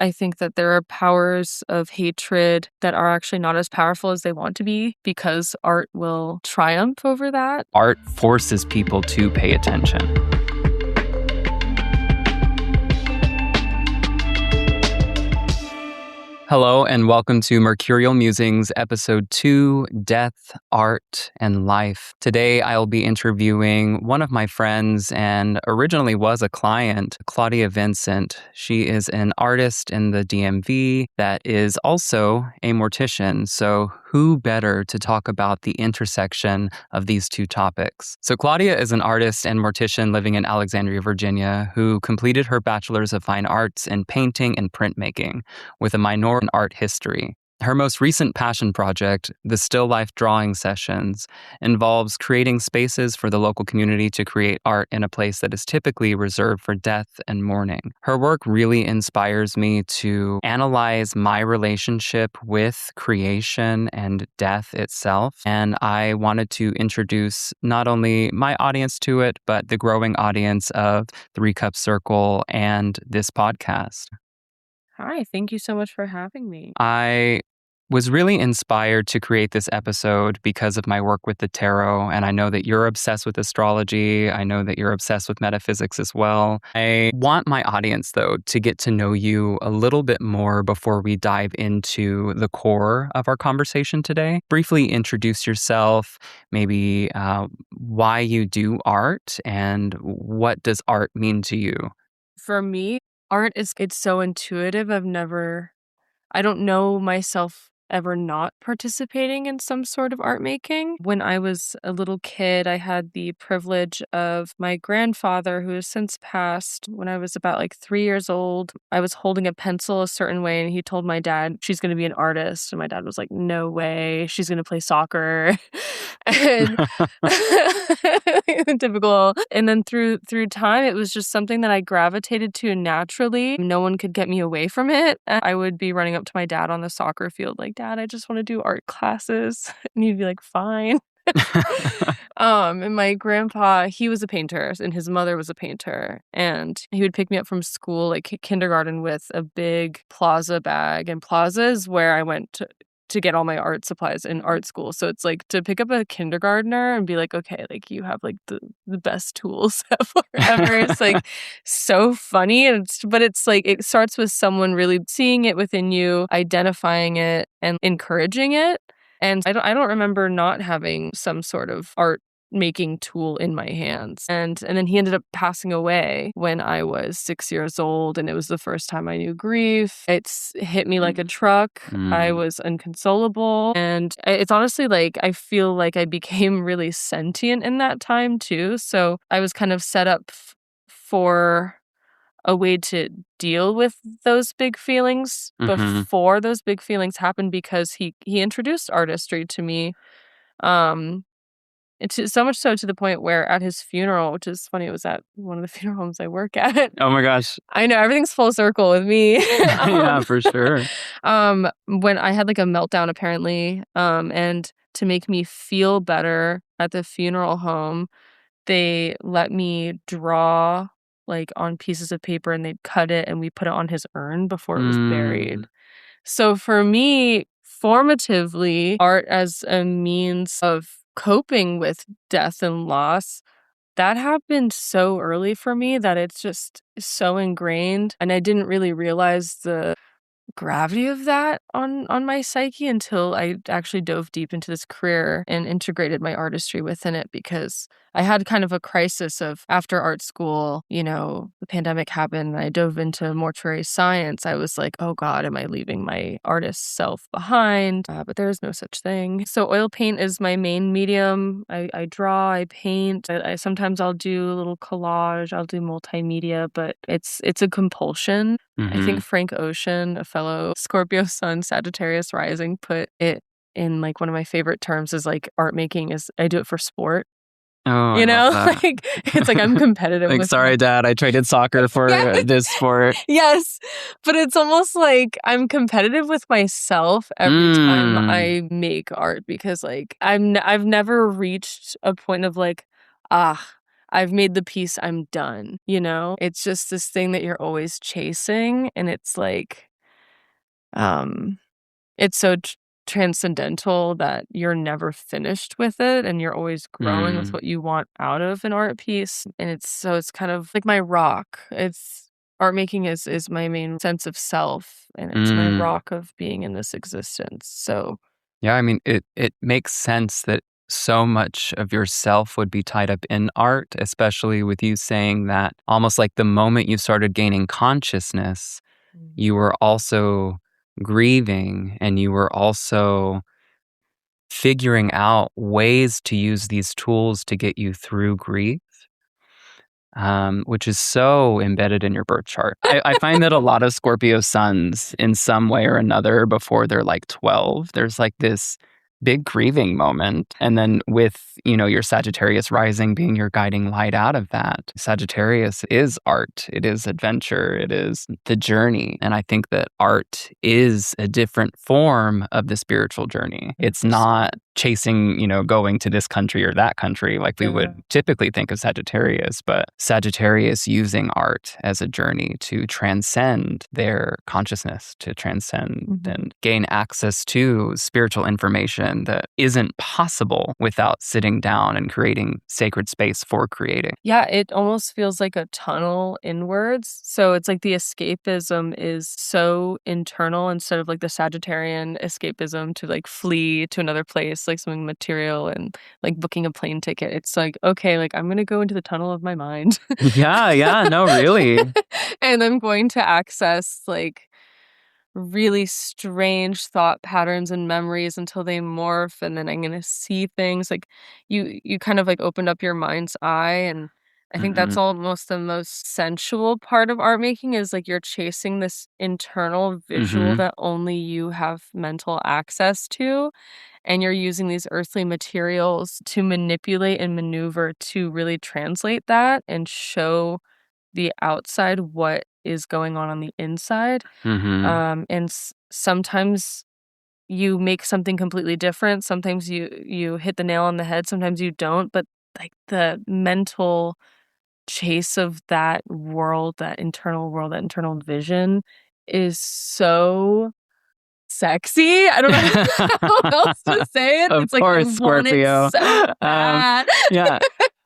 I think that there are powers of hatred that are actually not as powerful as they want to be because art will triumph over that. Art forces people to pay attention. Hello and welcome to Mercurial Musings, Episode 2, Death, Art, and Life. Today I'll be interviewing one of my friends and originally was a client, Claudia Vincent. She is an artist in the DMV that is also a mortician, so who better to talk about the intersection of these two topics? So Claudia is an artist and mortician living in Alexandria, Virginia, who completed her Bachelor's of Fine Arts in painting and printmaking with a minor in art history. Her most recent passion project, the Still Life Drawing Sessions, involves creating spaces for the local community to create art in a place that is typically reserved for death and mourning. Her work really inspires me to analyze my relationship with creation and death itself, and I wanted to introduce not only my audience to it, but the growing audience of Three Cup Circle and this podcast. Hi, thank you so much for having me. I was really inspired to create this episode because of my work with the tarot, and I know that you're obsessed with astrology. I know that you're obsessed with metaphysics as well. I want my audience, though, to get to know you a little bit more before we dive into the core of our conversation today. Briefly introduce yourself, maybe why you do art, and what does art mean to you? For me, it's so intuitive. I don't know myself ever not participating in some sort of art making. When I was a little kid, I had the privilege of my grandfather, who has since passed. When I was about 3 years old, I was holding a pencil a certain way, and he told my dad she's going to be an artist. And my dad was like, no way, she's going to play soccer. And typical. And then through time, it was just something that I gravitated to naturally. No one could get me away from it. I would be running up to my dad on the soccer field like, Dad, I just want to do art classes. And he'd be like, fine. And my grandpa, he was a painter, and his mother was a painter. And he would pick me up from school, kindergarten, with a big Plaza bag. And Plaza is where I went to get all my art supplies in art school. So it's to pick up a kindergartner and be like, okay, you have the best tools ever. It's so funny. And it starts with someone really seeing it within you, identifying it, and encouraging it. And I don't remember not having some sort of art making tool in my hands. And then he ended up passing away when I was 6 years old, and it was the first time I knew grief. It's hit me like a truck. I was inconsolable, and it's honestly I feel like I became really sentient in that time too. So I was kind of set up for a way to deal with those big feelings before those big feelings happened, because he introduced artistry to me. It's so much so to the point where at his funeral, which is funny, it was at one of the funeral homes I work at. Oh my gosh. I know, everything's full circle with me. Yeah, for sure. When I had a meltdown, apparently, and to make me feel better at the funeral home, they let me draw on pieces of paper, and they'd cut it, and we put it on his urn before it was buried. So for me, formatively, art as a means of coping with death and loss, that happened so early for me that it's just so ingrained. And I didn't really realize the gravity of that on my psyche until I actually dove deep into this career and integrated my artistry within it, because I had kind of a crisis of, after art school, the pandemic happened, and I dove into mortuary science. I was like, oh God, am I leaving my artist self behind? But there is no such thing. So oil paint is my main medium. I draw, I paint. Sometimes I'll do a little collage, I'll do multimedia, but it's a compulsion. I think Frank Ocean, a fellow Scorpio Sun, Sagittarius rising, put it in one of my favorite terms is art making is, I do it for sport. Oh, it's I'm competitive. Sorry, Dad, I traded soccer for this sport. Yes, but it's almost I'm competitive with myself every time I make art, because I've never reached a point of I've made the piece, I'm done. It's just this thing that you're always chasing, and it's it's so transcendental that you're never finished with it, and you're always growing with what you want out of an art piece. And it's kind of like my rock. It's art making is my main sense of self, and it's my rock of being in this existence. So yeah, I mean, it makes sense that so much of yourself would be tied up in art, especially with you saying that almost like the moment you started gaining consciousness, you were also grieving, and you were also figuring out ways to use these tools to get you through grief, which is so embedded in your birth chart. I find that a lot of Scorpio suns, in some way or another, before they're like 12, there's like this big grieving moment. And then with, your Sagittarius rising being your guiding light out of that, Sagittarius is art. It is adventure. It is the journey. And I think that art is a different form of the spiritual journey. It's not chasing, going to this country or that country like we would typically think of Sagittarius, but Sagittarius using art as a journey to transcend their consciousness, to transcend and gain access to spiritual information that isn't possible without sitting down and creating sacred space for creating. Yeah, it almost feels like a tunnel inwards. So it's like the escapism is so internal instead of like the Sagittarian escapism to like flee to another place, like something material and like booking a plane ticket. It's like, okay, like I'm going to go into the tunnel of my mind. Yeah, no, really. And I'm going to access like really strange thought patterns and memories until they morph, and then I'm going to see things like you kind of like opened up your mind's eye. And I think that's almost the most sensual part of art making, is like you're chasing this internal visual that only you have mental access to, and you're using these earthly materials to manipulate and maneuver to really translate that and show the outside what is going on the inside. And sometimes you make something completely different. Sometimes you hit the nail on the head. Sometimes you don't. But like the mental chase of that world, that internal vision is so sexy. I don't know how else to say it. Of It's like course, I want Scorpio. it so bad. Yeah.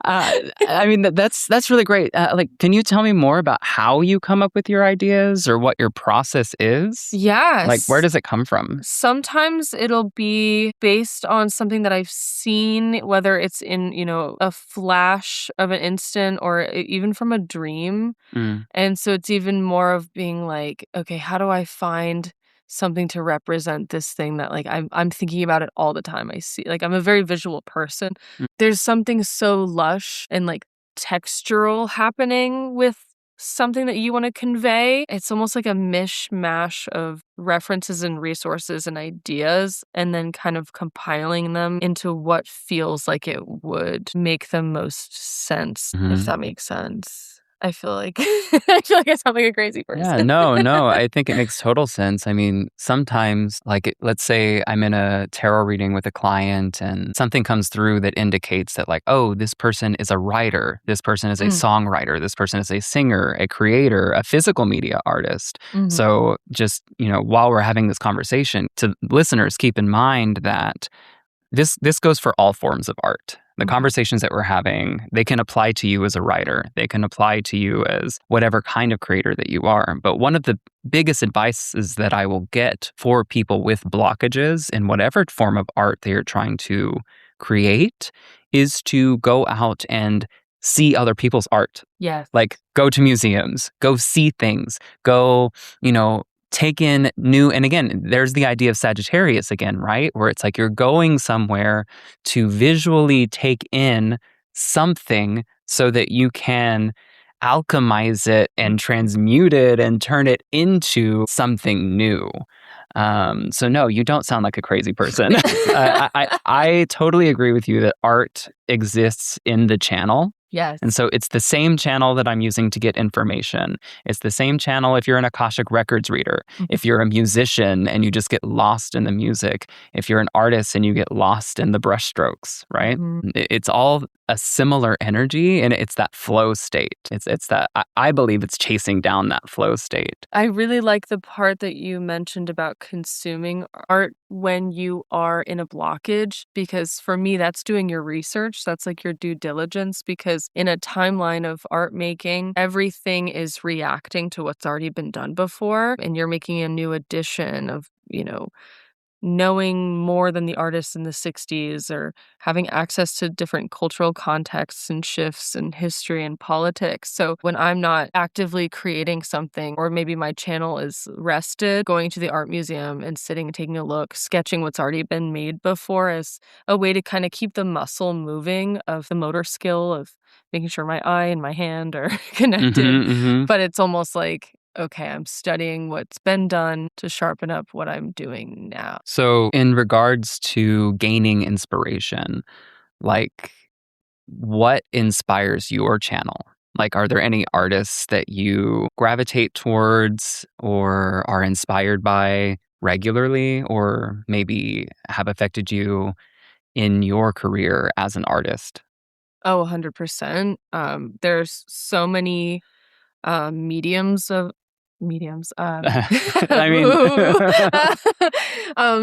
I mean, that's really great. Like, can you tell me more about how you come up with your ideas, or what your process is? Yes. Like, where does it come from? Sometimes it'll be based on something that I've seen, whether it's in, a flash of an instant or even from a dream. And so it's even more of being like, okay, how do I find something to represent this thing that like I'm thinking about it all the time. I see, like, I'm a very visual person. There's something so lush and like textural happening with something that you want to convey. It's almost like a mishmash of references and resources and ideas, and then kind of compiling them into what feels like it would make the most sense, if that makes sense. I feel like I sound like a crazy person. Yeah, no, I think it makes total sense. I mean, sometimes, like, let's say I'm in a tarot reading with a client and something comes through that indicates that, like, oh, this person is a writer, this person is a songwriter, this person is a singer, a creator, a physical media artist. So just, while we're having this conversation, to listeners, keep in mind that this goes for all forms of art. The conversations that we're having, they can apply to you as a writer. They can apply to you as whatever kind of creator that you are. But one of the biggest advices that I will get for people with blockages in whatever form of art they are trying to create is to go out and see other people's art. Yes. Like, go to museums, go see things, go, take in new, and again, there's the idea of Sagittarius again, right? Where it's like you're going somewhere to visually take in something so that you can alchemize it and transmute it and turn it into something new. So no, you don't sound like a crazy person. I totally agree with you that art exists in the channel. Yes. And so it's the same channel that I'm using to get information. It's the same channel if you're an Akashic Records reader, if you're a musician and you just get lost in the music, if you're an artist and you get lost in the brushstrokes, right? It's all a similar energy, and it's that flow state. It's that I believe it's chasing down that flow state. I really like the part that you mentioned about consuming art when you are in a blockage, because for me, that's doing your research. That's like your due diligence, because in a timeline of art making, everything is reacting to what's already been done before, and you're making a new edition of, knowing more than the artists in the 60s, or having access to different cultural contexts and shifts in history and politics. So when I'm not actively creating something, or maybe my channel is rested, going to the art museum and sitting and taking a look, sketching what's already been made before, as a way to kind of keep the muscle moving of the motor skill of making sure my eye and my hand are connected. But it's almost like, okay, I'm studying what's been done to sharpen up what I'm doing now. So, in regards to gaining inspiration, like, what inspires your channel? Like, are there any artists that you gravitate towards or are inspired by regularly, or maybe have affected you in your career as an artist? Oh, 100%. There's so many mediums of mediums. I mean,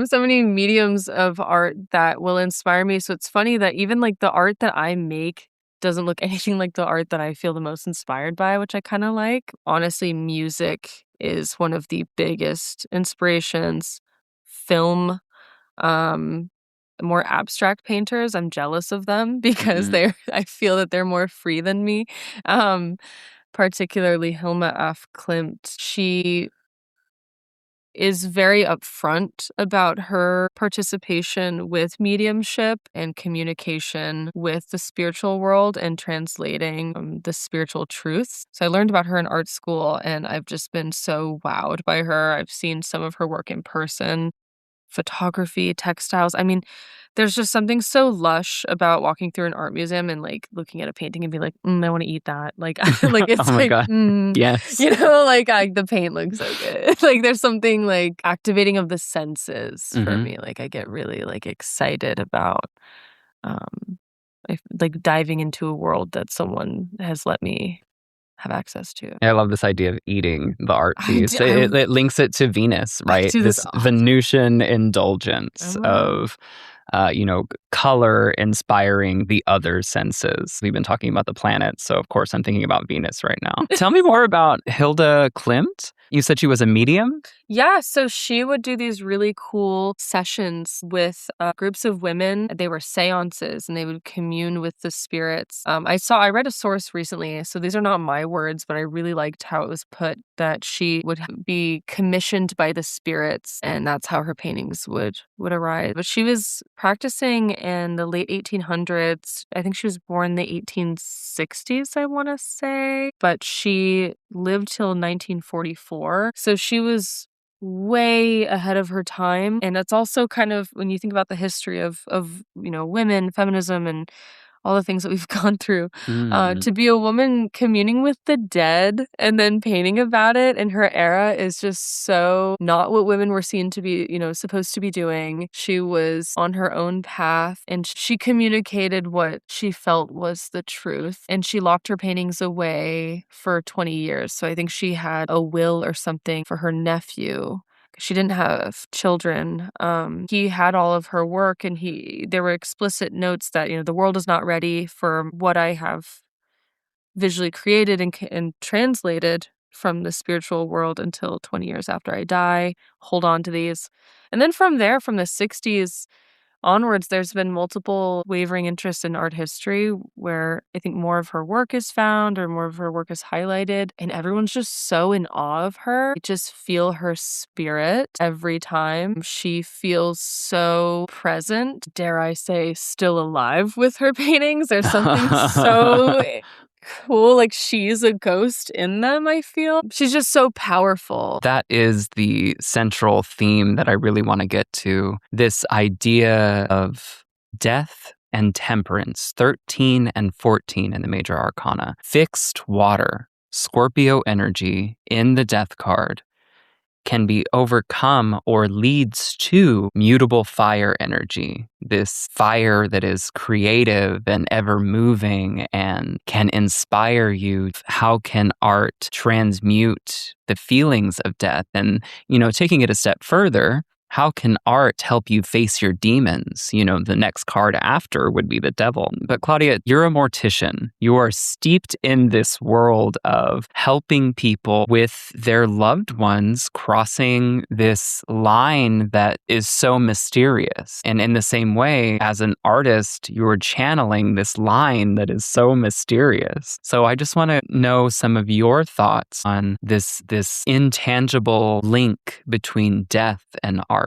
So many mediums of art that will inspire me. So it's funny that even like the art that I make doesn't look anything like the art that I feel the most inspired by, which I kind of like. Honestly, music is one of the biggest inspirations. Film, um, more abstract painters, I'm jealous of them because mhm, I feel that they're more free than me. Um, Particularly Hilma af Klimt. She is very upfront about her participation with mediumship and communication with the spiritual world and translating the spiritual truths. So I learned about her in art school, and I've just been so wowed by her. I've seen some of her work in person, photography, textiles. I mean, there's just something so lush about walking through an art museum and, like, looking at a painting and be like, I wanna eat that." Like, like, oh it's my like, God. Yes. like, the paint looks so good. Like, there's something, like, activating of the senses for hmm me. Like, I get really, like, excited about, um, like, diving into a world that someone has let me have access to. I love this idea of eating the art I d piece. I It links it to Venus, I right? do this This all the time. Venusian I indulgence love of, color inspiring the other senses. We've been talking about the planets, so of course I'm thinking about Venus right now. Tell me more about Hilda Klimt. You said she was a medium? Yeah, so she would do these really cool sessions with groups of women. They were seances, and they would commune with the spirits. I read a source recently, so these are not my words, but I really liked how it was put, that she would be commissioned by the spirits, and that's how her paintings would arise. But she was practicing in the late 1800s. I think she was born in the 1860s, I want to say, but she lived till 1944. So she was way ahead of her time. And that's also kind of, when you think about the history of women, feminism, and all the things that we've gone through, Mm. to be a woman communing with the dead and then painting about it in her era is just so not what women were seen to be, supposed to be doing. She was on her own path, and she communicated what she felt was the truth, and she locked her paintings away for 20 years. So I think she had a will or something for her nephew. She didn't have children. He had all of her work, and there were explicit notes that, the world is not ready for what I have visually created and translated from the spiritual world until 20 years after I die. Hold on to these. And then from there, from the 60s onwards, there's been multiple wavering interests in art history where I think more of her work is found or more of her work is highlighted, and everyone's just so in awe of her. You just feel her spirit every time. She feels so present, dare I say, still alive with her paintings. There's something so cool, like she's a ghost in them, I feel. She's just so powerful. That is the central theme that I really want to get to. This idea of death and temperance, 13 and 14 in the Major Arcana. Fixed water, Scorpio energy in the death card. can be overcome or leads to mutable fire energy, this fire that is creative and ever moving and can inspire you. How can art transmute the feelings of death? And, taking it a step further, how can art help you face your demons? The next card after would be the devil. But Claudia, you're a mortician. You are steeped in this world of helping people with their loved ones crossing this line that is so mysterious. And in the same way, as an artist, you're channeling this line that is so mysterious. So I just want to know some of your thoughts on this intangible link between death and art.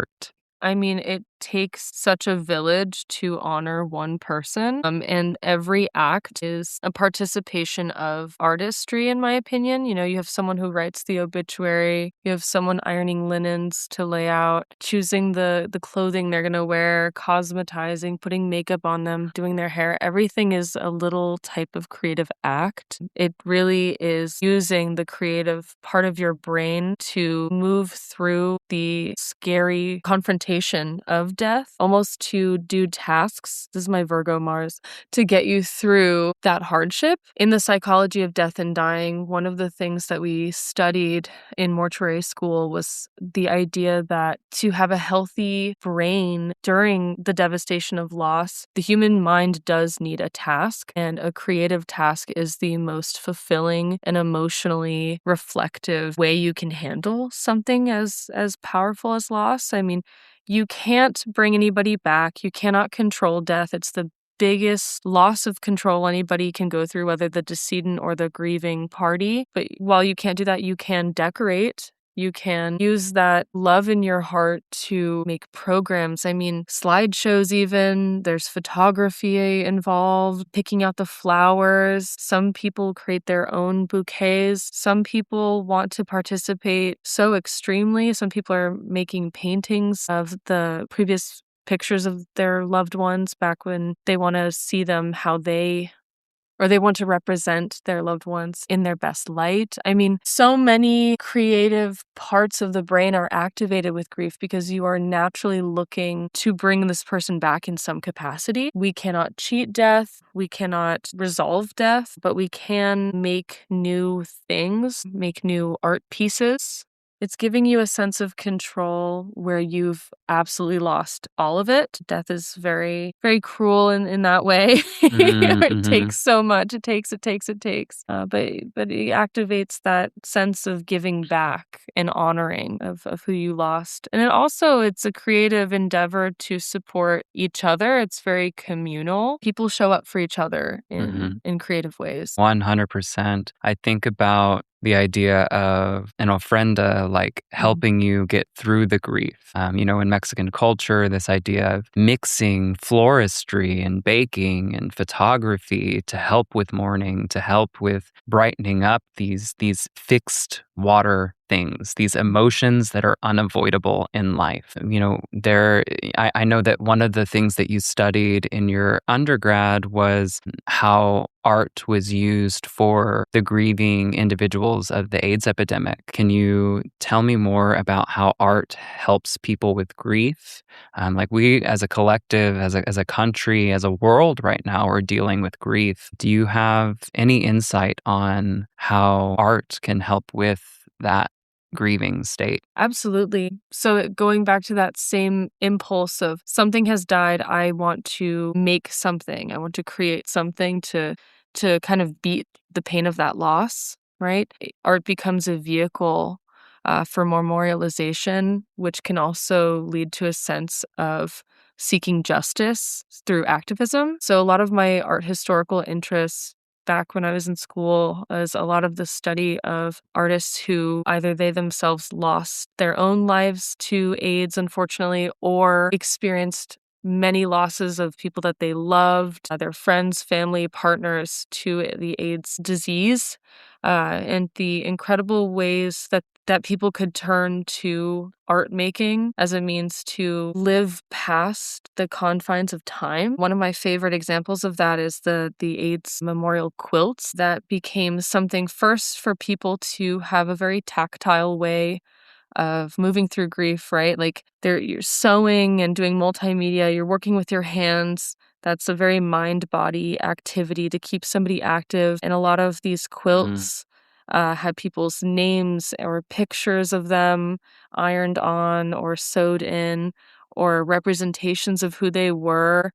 I mean, it takes such a village to honor one person. And every act is a participation of artistry, in my opinion. You have someone who writes the obituary, you have someone ironing linens to lay out, choosing the clothing they're going to wear, cosmetizing, putting makeup on them, doing their hair. Everything is a little type of creative act. It really is using the creative part of your brain to move through the scary confrontation of death, almost to do tasks. This is my Virgo Mars, to get you through that hardship. In the psychology of death and dying, one of the things that we studied in mortuary school was the idea that to have a healthy brain during the devastation of loss, the human mind does need a task, and a creative task is the most fulfilling and emotionally reflective way you can handle something as powerful as loss. I mean, you can't bring anybody back. You cannot control death. It's the biggest loss of control anybody can go through, whether the decedent or the grieving party. But while you can't do that, you can decorate. You can use that love in your heart to make programs. I mean, slideshows even. There's photography involved, picking out the flowers. Some people create their own bouquets. Some people want to participate so extremely. Some people are making paintings of the previous pictures of their loved ones back when they want to see them how they want to represent their loved ones in their best light. I mean, so many creative parts of the brain are activated with grief because you are naturally looking to bring this person back in some capacity. We cannot cheat death. We cannot resolve death, but we can make new things, make new art pieces. It's giving you a sense of control where you've absolutely lost all of it. Death is very, very cruel in that way. It takes so much. It takes. But it activates that sense of giving back and honoring of who you lost. And it's a creative endeavor to support each other. It's very communal. People show up for each other in creative ways. 100%. I think about the idea of an ofrenda, like helping you get through the grief. In Mexican culture, this idea of mixing floristry and baking and photography to help with mourning, to help with brightening up these fixed water things, these emotions that are unavoidable in life. I know that one of the things that you studied in your undergrad was how art was used for the grieving individuals of the AIDS epidemic. Can you tell me more about how art helps people with grief? Like we as a collective, as a country, as a world right now, are dealing with grief. Do you have any insight on how art can help with that grieving state? Absolutely. So going back to that same impulse of something has died, I want to make something. I want to create something to kind of beat the pain of that loss, right? Art becomes a vehicle for memorialization, which can also lead to a sense of seeking justice through activism. So a lot of my art historical interests back when I was in school is a lot of the study of artists who either they themselves lost their own lives to AIDS, unfortunately, or experienced many losses of people that they loved, their friends, family, partners to the AIDS disease, and the incredible ways that people could turn to art making as a means to live past the confines of time. One of my favorite examples of that is the AIDS memorial quilts that became something first for people to have a very tactile way of moving through grief, right? Like you're sewing and doing multimedia, you're working with your hands. That's a very mind-body activity to keep somebody active. And a lot of these quilts had people's names or pictures of them ironed on or sewed in, or representations of who they were.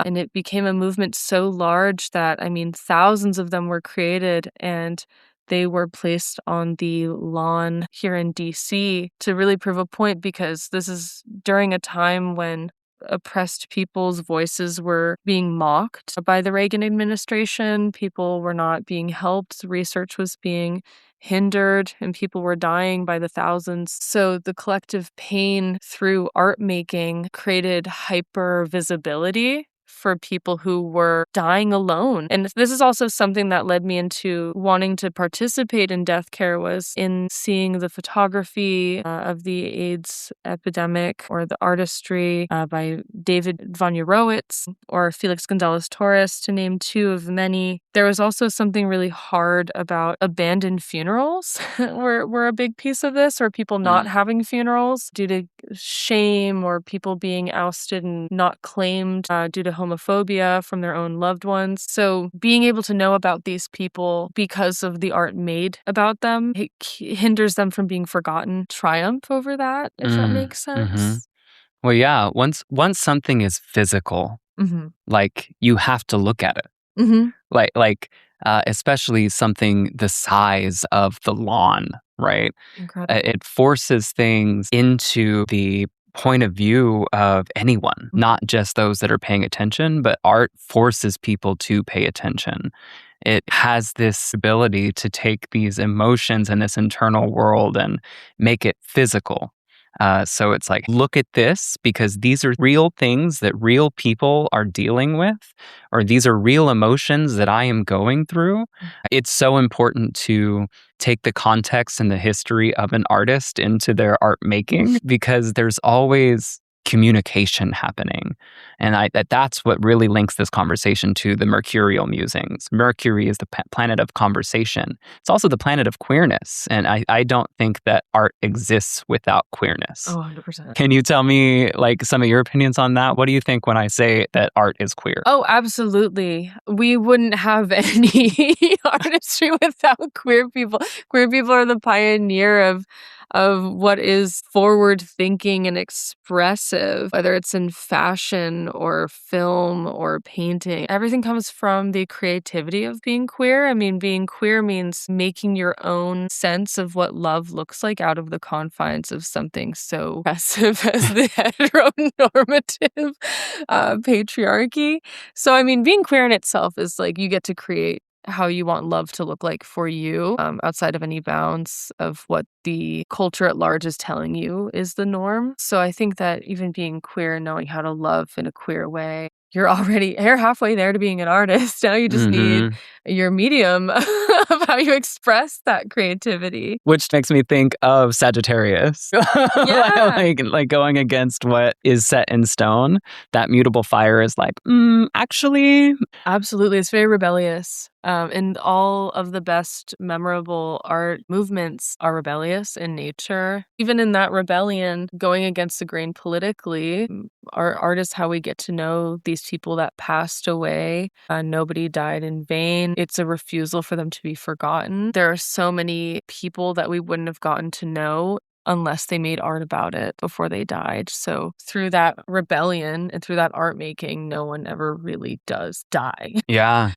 And it became a movement so large that, I mean, thousands of them were created, and they were placed on the lawn here in DC to really prove a point, because this is during a time when oppressed people's voices were being mocked by the Reagan administration. People were not being helped. Research was being hindered, and people were dying by the thousands. So the collective pain through art making created hyper visibility for people who were dying alone. And this is also something that led me into wanting to participate in death care, was in seeing the photography of the AIDS epidemic, or the artistry by David von Urowitz or Felix Gonzalez Torres, to name two of many. There was also something really hard about abandoned funerals were a big piece of this, or people not having funerals due to shame, or people being ousted and not claimed due to homophobia from their own loved ones. So being able to know about these people because of the art made about them, it hinders them from being forgotten. Triumph over that, if that makes sense. Well, yeah, once something is physical, like, you have to look at it. Like especially something the size of the lawn, right? Incredible. It forces things into the point of view of anyone, not just those that are paying attention, but art forces people to pay attention. It has this ability to take these emotions and this internal world and make it physical. So it's like, look at this, because these are real things that real people are dealing with, or these are real emotions that I am going through. It's so important to take the context and the history of an artist into their art making, because there's always communication happening. And that's what really links this conversation to the Mercurial musings. Mercury is the planet of conversation. It's also the planet of queerness. And I don't think that art exists without queerness. Oh, 100%. Can you tell me, like, some of your opinions on that? What do you think when I say that art is queer? Oh, absolutely. We wouldn't have any artistry without queer people. Queer people are the pioneer of what is forward thinking and expressive, whether it's in fashion or film or painting. Everything comes from the creativity of being queer. I mean, being queer means making your own sense of what love looks like out of the confines of something so oppressive as the heteronormative patriarchy. So, I mean, being queer in itself is like, you get to create how you want love to look like for you, outside of any bounds of what the culture at large is telling you is the norm. So I think that even being queer and knowing how to love in a queer way, you're halfway there to being an artist. Now you just need your medium of how you express that creativity. Which makes me think of Sagittarius. Yeah. like going against what is set in stone. That mutable fire is like, actually. Absolutely. It's very rebellious. And all of the best memorable art movements are rebellious in nature. Even in that rebellion, going against the grain politically, our art is how we get to know these people that passed away. Nobody died in vain. It's a refusal for them to be forgotten. There are so many people that we wouldn't have gotten to know unless they made art about it before they died. So through that rebellion and through that art making, no one ever really does die. Yeah.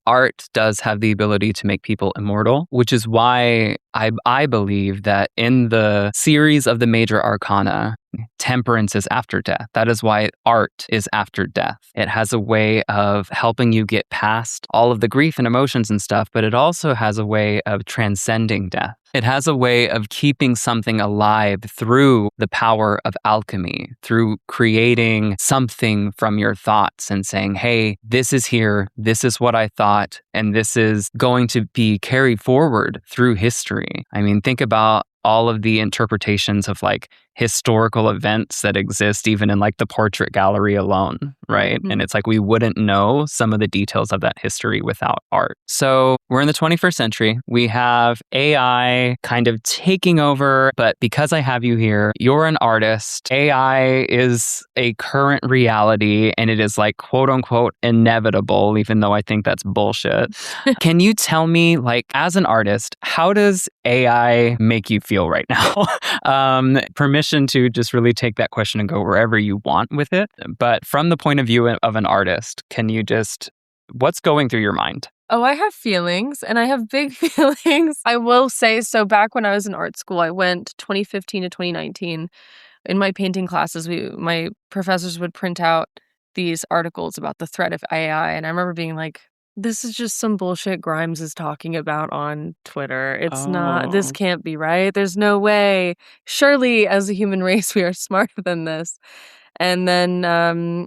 Art does have the ability to make people immortal, which is why I believe that in the series of the Major Arcana, Temperance is after death. That is why art is after death. It has a way of helping you get past all of the grief and emotions and stuff, but it also has a way of transcending death. It has a way of keeping something alive through the power of alchemy, through creating something from your thoughts and saying, hey, this is here, this is what I thought, and this is going to be carried forward through history. I mean, think about all of the interpretations of like historical events that exist even in like the portrait gallery alone, right? And it's like we wouldn't know some of the details of that history without art. So we're in the 21st century. We have AI kind of taking over, but because I have you here, you're an artist. AI is a current reality and it is like quote unquote inevitable, even though I think that's bullshit. Can you tell me, like, as an artist, how does AI make you feel right now? Permission to just really take that question and go wherever you want with it. But from the point of view of an artist, can you just, what's going through your mind? Oh, I have feelings, and I have big feelings. I will say, so back when I was in art school, I went 2015 to 2019. In my painting classes, my professors would print out these articles about the threat of AI, and I remember being like, this is just some bullshit Grimes is talking about on Twitter. It's not, this can't be right. There's no way. Surely, as a human race, we are smarter than this. And then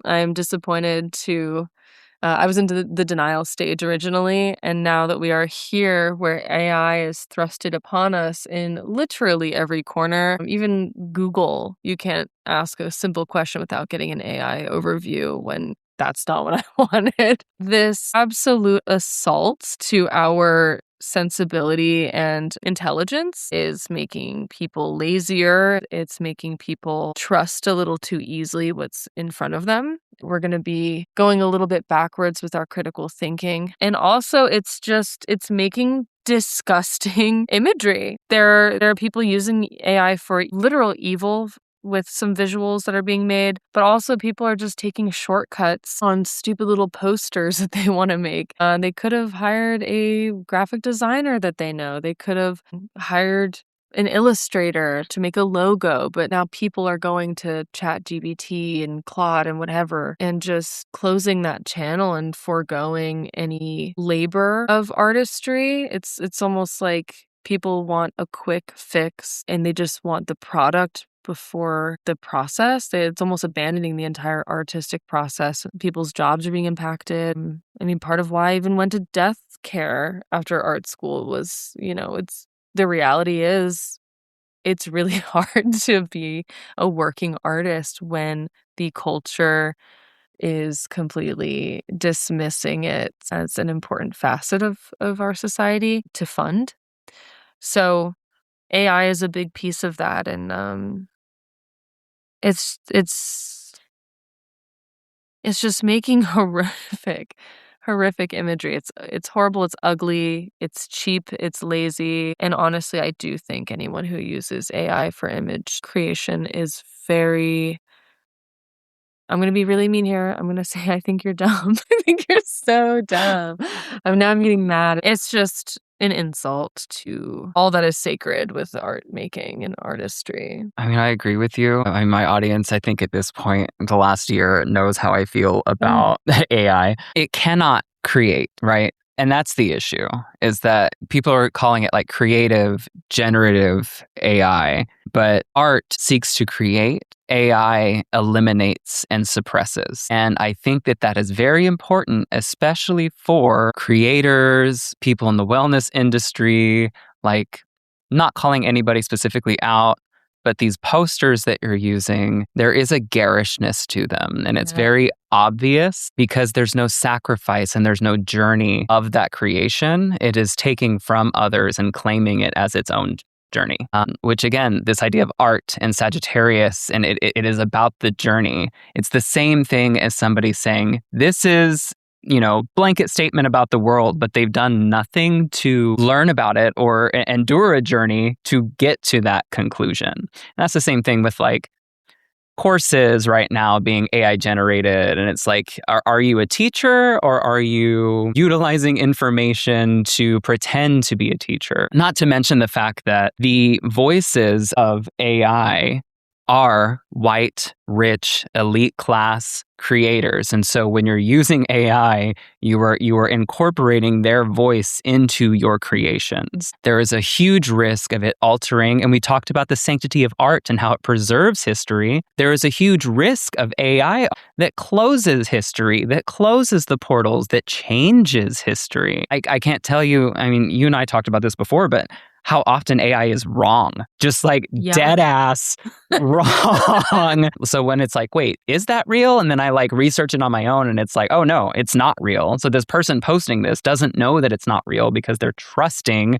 I'm disappointed to, I was into the denial stage originally. And now that we are here where AI is thrusted upon us in literally every corner, even Google, you can't ask a simple question without getting an AI overview when that's not what I wanted. This absolute assault to our sensibility and intelligence is making people lazier. It's making people trust a little too easily what's in front of them. We're going to be going a little bit backwards with our critical thinking. And also it's making disgusting imagery. There are people using AI for literal evil with some visuals that are being made, but also people are just taking shortcuts on stupid little posters that they want to make. They could have hired a graphic designer that they know. They could have hired an illustrator to make a logo, but now people are going to ChatGPT and Claude and whatever and just closing that channel and foregoing any labor of artistry. It's almost like people want a quick fix and they just want the product before the process. It's almost abandoning the entire artistic process. People's jobs are being impacted. I mean, part of why I even went to death care after art school was, the reality is it's really hard to be a working artist when the culture is completely dismissing it as an important facet of our society to fund. So AI is a big piece of that, and it's just making horrific imagery. It's horrible, it's ugly, it's cheap, it's lazy, and honestly, I do think anyone who uses AI for image creation is very, I'm going to be really mean here. I'm going to say I think you're dumb. I think you're so dumb. I'm getting mad. It's just an insult to all that is sacred with art making and artistry. I mean, I agree with you. I mean, my audience, I think at this point, the last year, knows how I feel about AI. It cannot create, right? And that's the issue, is that people are calling it like creative, generative AI, but art seeks to create. AI eliminates and suppresses. And I think that is very important, especially for creators, people in the wellness industry, like not calling anybody specifically out, but these posters that you're using, there is a garishness to them. And it's very obvious because there's no sacrifice and there's no journey of that creation. It is taking from others and claiming it as its own journey, which again, this idea of art and Sagittarius, and it is about the journey. It's the same thing as somebody saying, this is, blanket statement about the world, but they've done nothing to learn about it or endure a journey to get to that conclusion. And that's the same thing with like courses right now being AI generated. And it's like, are you a teacher or are you utilizing information to pretend to be a teacher? Not to mention the fact that the voices of AI are white, rich, elite class creators. And so when you're using AI, you are incorporating their voice into your creations. There is a huge risk of it altering, and we talked about the sanctity of art and how it preserves history. There is a huge risk of AI that closes history, that closes the portals, that changes history. I can't tell you, I mean, you and I talked about this before, but how often AI is wrong, just like dead ass wrong. So when it's like, wait, is that real? And then I like research it on my own and it's like, oh no, it's not real. So this person posting this doesn't know that it's not real because they're trusting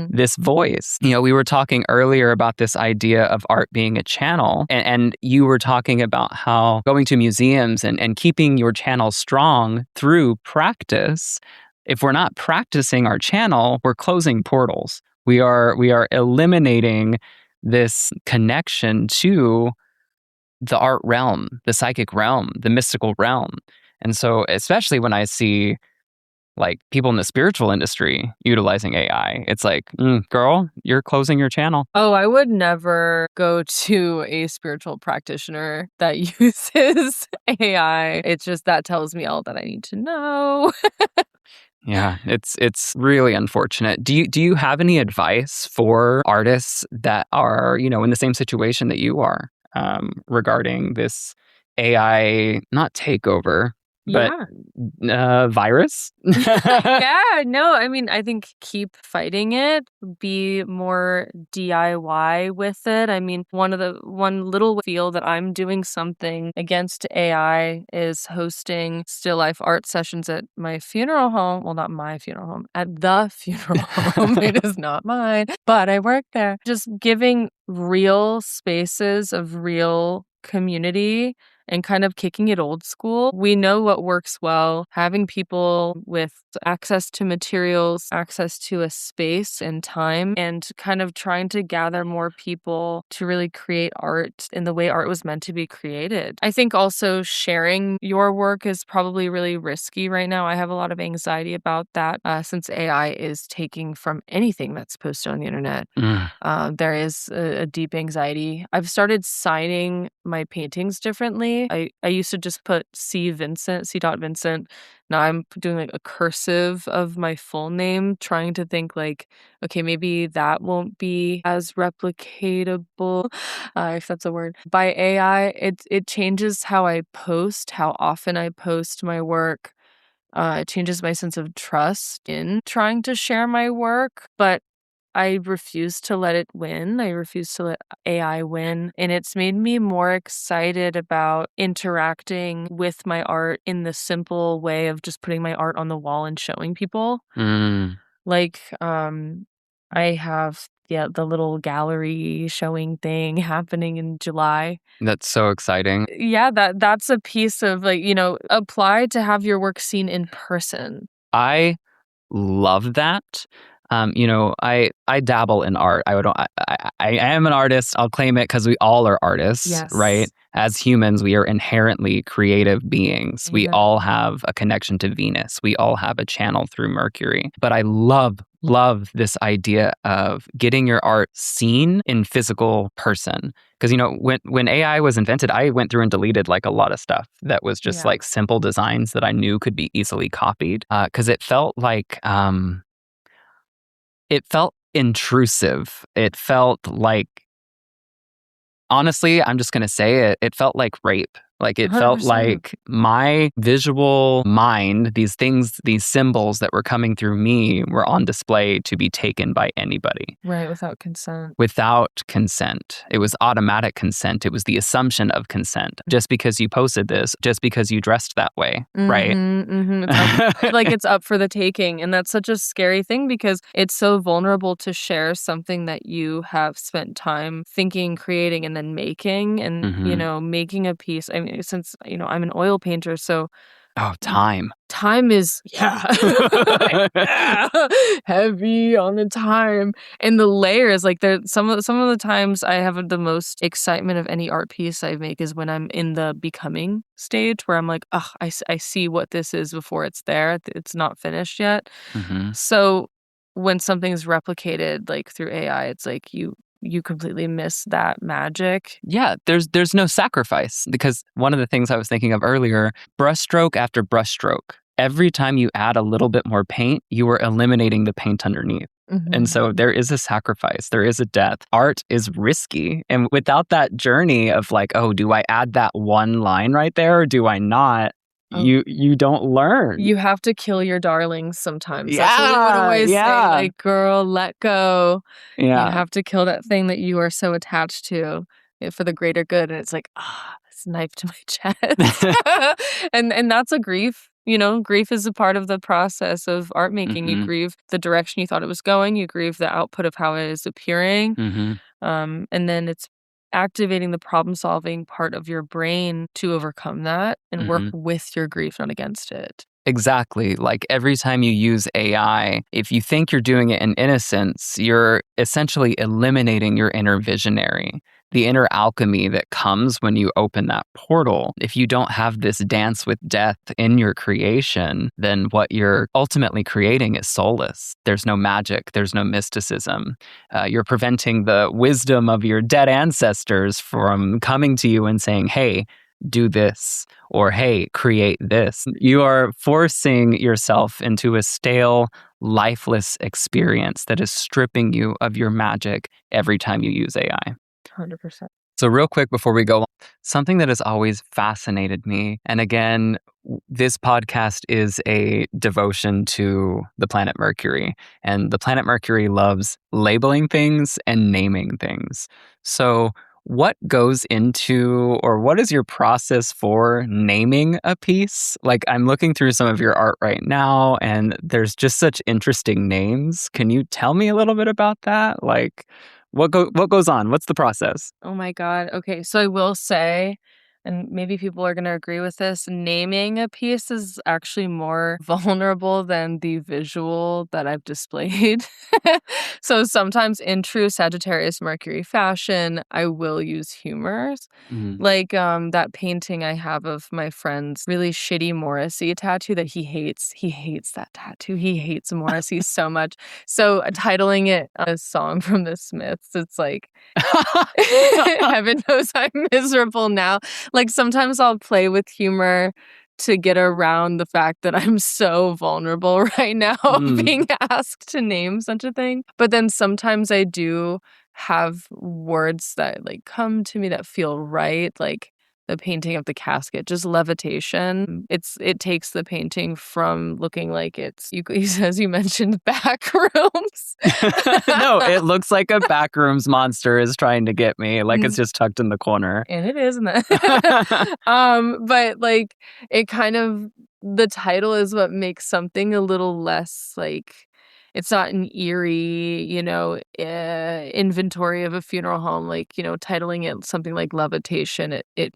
this voice. You know, we were talking earlier about this idea of art being a channel, and you were talking about how going to museums and keeping your channel strong through practice. If we're not practicing our channel, we're closing portals. We are eliminating this connection to the art realm, the psychic realm, the mystical realm. And so, especially when I see like people in the spiritual industry utilizing AI, it's like, girl, you're closing your channel. Oh, I would never go to a spiritual practitioner that uses AI. It's just that tells me all that I need to know. Yeah, it's really unfortunate. Do you have any advice for artists that are, you know, in the same situation that you are, regarding this AI, not takeover, but virus? Yeah, no, I mean, I think keep fighting it, be more DIY with it. I mean, one little feel that I'm doing something against AI is hosting still life art sessions at my funeral home. Well, not my funeral home, at the funeral home. It is not mine, but I work there. Just giving real spaces of real community and kind of kicking it old school. We know what works well. Having people with access to materials, access to a space and time, and kind of trying to gather more people to really create art in the way art was meant to be created. I think also sharing your work is probably really risky right now. I have a lot of anxiety about that since AI is taking from anything that's posted on the internet. There is a deep anxiety. I've started signing my paintings differently. I used to just put C. Vincent. Now I'm doing like a cursive of my full name, trying to think like, okay, maybe that won't be as replicatable, if that's a word. By AI, it changes how I post, how often I post my work. It changes my sense of trust in trying to share my work, but I refuse to let it win. I refuse to let AI win. And it's made me more excited about interacting with my art in the simple way of just putting my art on the wall and showing people. Like, I have the little gallery showing thing happening in July. That's so exciting. Yeah, that's a piece of like, apply to have your work seen in person. I love that. I dabble in art. I am an artist. I'll claim it because we all are artists, right? As humans, we are inherently creative beings. We all have a connection to Venus. We all have a channel through Mercury. But I love this idea of getting your art seen in physical person. Because, when AI was invented, I went through and deleted like a lot of stuff that was just like simple designs that I knew could be easily copied. Because it felt like... it felt intrusive. It felt like, honestly, I'm just going to say it. It felt like rape. Like it 100%. Felt like my visual mind, these things, these symbols that were coming through me were on display to be taken by anybody. Right, without consent. Without consent. It was automatic consent. It was the assumption of consent. Just because you posted this, just because you dressed that way, right? It's up for the taking. And that's such a scary thing because it's so vulnerable to share something that you have spent time thinking, creating, and then making. And, making a piece. I mean, since, I'm an oil painter, so... Oh, time. Time is, heavy on the time. And the layers, like some of the times I have the most excitement of any art piece I make is when I'm in the becoming stage where I'm like, I see what this is before it's there. It's not finished yet. So when something's replicated like through AI, it's like you completely miss that magic. Yeah, there's no sacrifice, because one of the things I was thinking of earlier, brushstroke after brushstroke, every time you add a little bit more paint, you are eliminating the paint underneath. And so there is a sacrifice, there is a death. Art is risky. And without that journey of like, oh, do I add that one line right there or do I not? you don't learn. You have to kill your darlings sometimes. That's what we would always say. Like, girl, let go. Yeah. You have to kill that thing that you are so attached to for the greater good. And it's like, this knife to my chest. and that's a grief. You know, grief is a part of the process of art making. You grieve the direction you thought it was going. You grieve the output of how it is appearing. And then it's activating the problem-solving part of your brain to overcome that and work with your grief, not against it. Exactly. Like every time you use AI, if you think you're doing it in innocence, you're essentially eliminating your inner visionary, the inner alchemy that comes when you open that portal. If you don't have this dance with death in your creation, then what you're ultimately creating is soulless. There's no magic. There's no mysticism. You're preventing the wisdom of your dead ancestors from coming to you and saying, hey, do this, or hey, create this. You are forcing yourself into a stale, lifeless experience that is stripping you of your magic every time you use AI. 100%. So real quick before we go on, something that has always fascinated me, and again, this podcast is a devotion to the planet Mercury, and the planet Mercury loves labeling things and naming things. So what goes into, or what is your process for naming a piece? Like, I'm looking through some of your art right now, and there's just such interesting names. Can you tell me a little bit about that? Like, what goes on? What's the process? Oh my God. Okay, so I will say, and maybe people are going to agree with this, naming a piece is actually more vulnerable than the visual that I've displayed. So sometimes in true Sagittarius Mercury fashion, I will use humors. Like that painting I have of my friend's really shitty Morrissey tattoo that he hates. He hates that tattoo. He hates Morrissey so much. So titling it a song from the Smiths, it's like, heaven knows I'm miserable now. Like sometimes I'll play with humor to get around the fact that I'm so vulnerable right now being asked to name such a thing. But then sometimes I do have words that like come to me that feel right, like the painting of the casket, just levitation. It takes the painting from looking like it's, as you mentioned, back rooms. No, it looks like a backrooms monster is trying to get me, like it's just tucked in the corner. And it is, isn't it? But like it kind of, the title is what makes something a little less like, it's not an eerie, inventory of a funeral home. Like, titling it something like levitation, it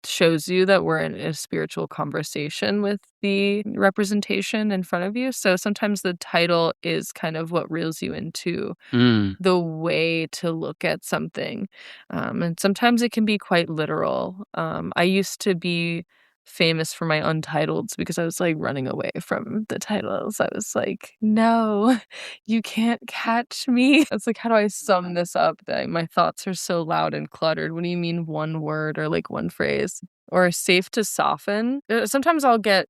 shows you that we're in a spiritual conversation with the representation in front of you. So sometimes the title is kind of what reels you into the way to look at something. And sometimes it can be quite literal. I used to be famous for my untitles because I was like running away from the titles. I was like, no, you can't catch me. It's like, how do I sum this up? That my thoughts are so loud and cluttered. What do you mean one word or like one phrase? Or safe to soften? Sometimes I'll get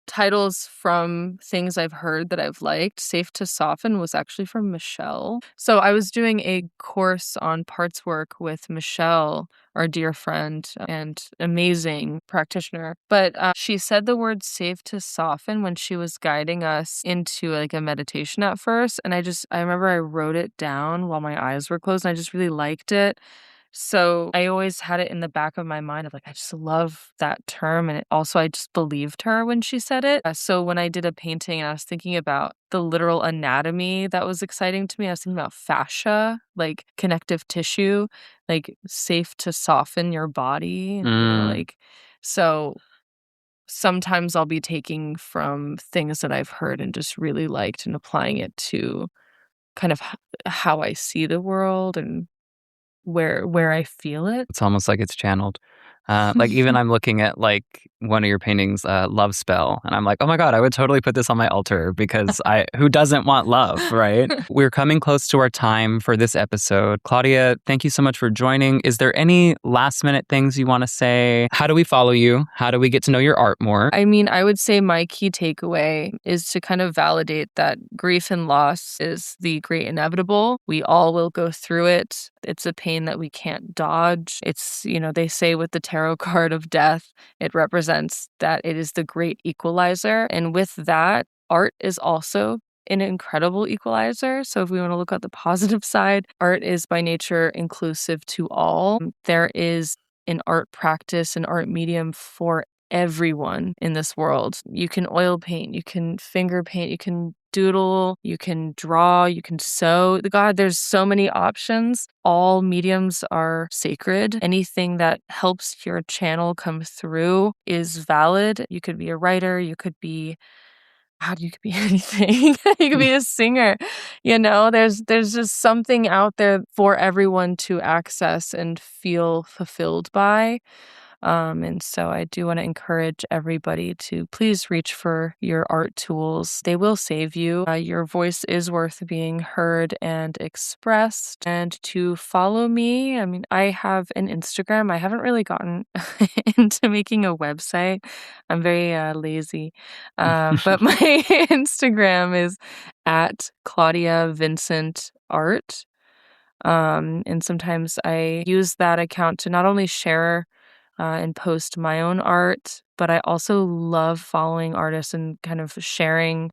titles from things I've heard that I've liked. Safe to Soften was actually from Michelle. So I was doing a course on parts work with Michelle, our dear friend and amazing practitioner. But she said the word safe to soften when she was guiding us into like a meditation at first. And I remember I wrote it down while my eyes were closed and I just really liked it. So I always had it in the back of my mind of like, I just love that term. And also I just believed her when she said it. So when I did a painting and I was thinking about the literal anatomy that was exciting to me, I was thinking about fascia, like connective tissue, like safe to soften your body. So sometimes I'll be taking from things that I've heard and just really liked and applying it to kind of how I see the world and where I feel it. It's almost like it's channeled. Like even I'm looking at like one of your paintings, Love Spell, and I'm like, oh my God, I would totally put this on my altar because who doesn't want love, right? We're coming close to our time for this episode. Claudia, thank you so much for joining. Is there any last minute things you want to say? How do we follow you? How do we get to know your art more? I mean, I would say my key takeaway is to kind of validate that grief and loss is the great inevitable. We all will go through it. It's a pain that we can't dodge. It's, they say with the tarot card of death, it represents that it is the great equalizer. And with that, art is also an incredible equalizer. So if we want to look at the positive side, art is by nature inclusive to all. There is an art practice, an art medium for everyone in this world. You can oil paint, you can finger paint, you can doodle, you can draw, you can sew. God, there's so many options. All mediums are sacred. Anything that helps your channel come through is valid. You could be a writer, you could be you could be anything. You could be a singer. There's just something out there for everyone to access and feel fulfilled by. And so I do want to encourage everybody to please reach for your art tools. They will save you. Your voice is worth being heard and expressed. And to follow me, I have an Instagram. I haven't really gotten into making a website. I'm very lazy. But my Instagram is at Claudia Vincent Art. And sometimes I use that account to not only share and post my own art, but I also love following artists and kind of sharing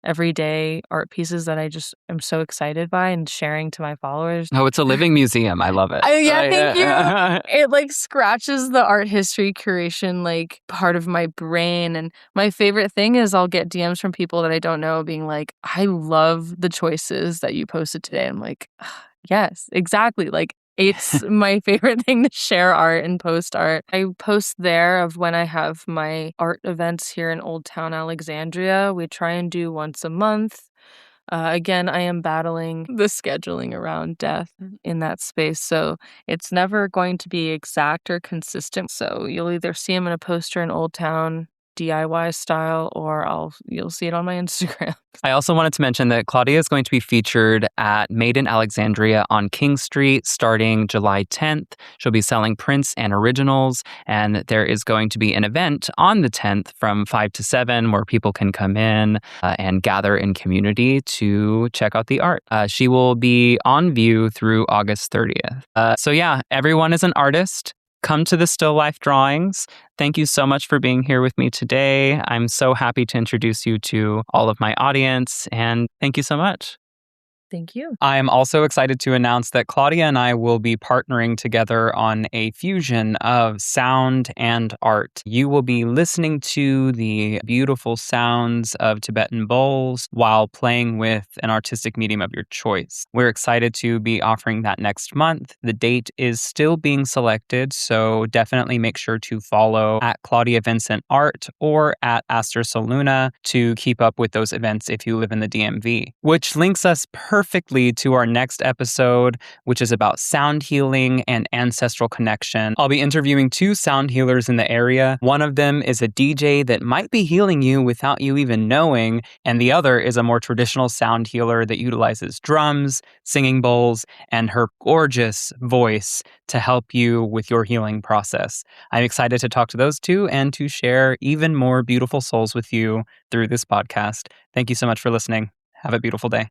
everyday art pieces that I just am so excited by and sharing to my followers. Oh, it's a living museum. I love it. Thank you. It scratches the art history curation part of my brain. And my favorite thing is I'll get DMs from people that I don't know being like, I love the choices that you posted today. I'm like, yes, exactly. It's my favorite thing to share art and post art. I post there of when I have my art events here in Old Town Alexandria. We try and do once a month. Again, I am battling the scheduling around death in that space, so it's never going to be exact or consistent. So you'll either see them in a poster in Old Town DIY style, or you'll see it on my Instagram. I also wanted to mention that Claudia is going to be featured at Made in Alexandria on King Street starting July 10th. She'll be selling prints and originals, and there is going to be an event on the 10th from 5 to 7 where people can come in and gather in community to check out the art. She will be on view through August 30th. So yeah, everyone is an artist. Come to the Still Life drawings. Thank you so much for being here with me today. I'm so happy to introduce you to all of my audience, and thank you so much. Thank you. I am also excited to announce that Claudia and I will be partnering together on a fusion of sound and art. You will be listening to the beautiful sounds of Tibetan bowls while playing with an artistic medium of your choice. We're excited to be offering that next month. The date is still being selected, so definitely make sure to follow at Claudia Vincent Art or at Aster Soluna to keep up with those events if you live in the DMV, which links us perfectly to our next episode, which is about sound healing and ancestral connection. I'll be interviewing 2 sound healers in the area. One of them is a DJ that might be healing you without you even knowing, and the other is a more traditional sound healer that utilizes drums, singing bowls, and her gorgeous voice to help you with your healing process. I'm excited to talk to those 2 and to share even more beautiful souls with you through this podcast. Thank you so much for listening. Have a beautiful day.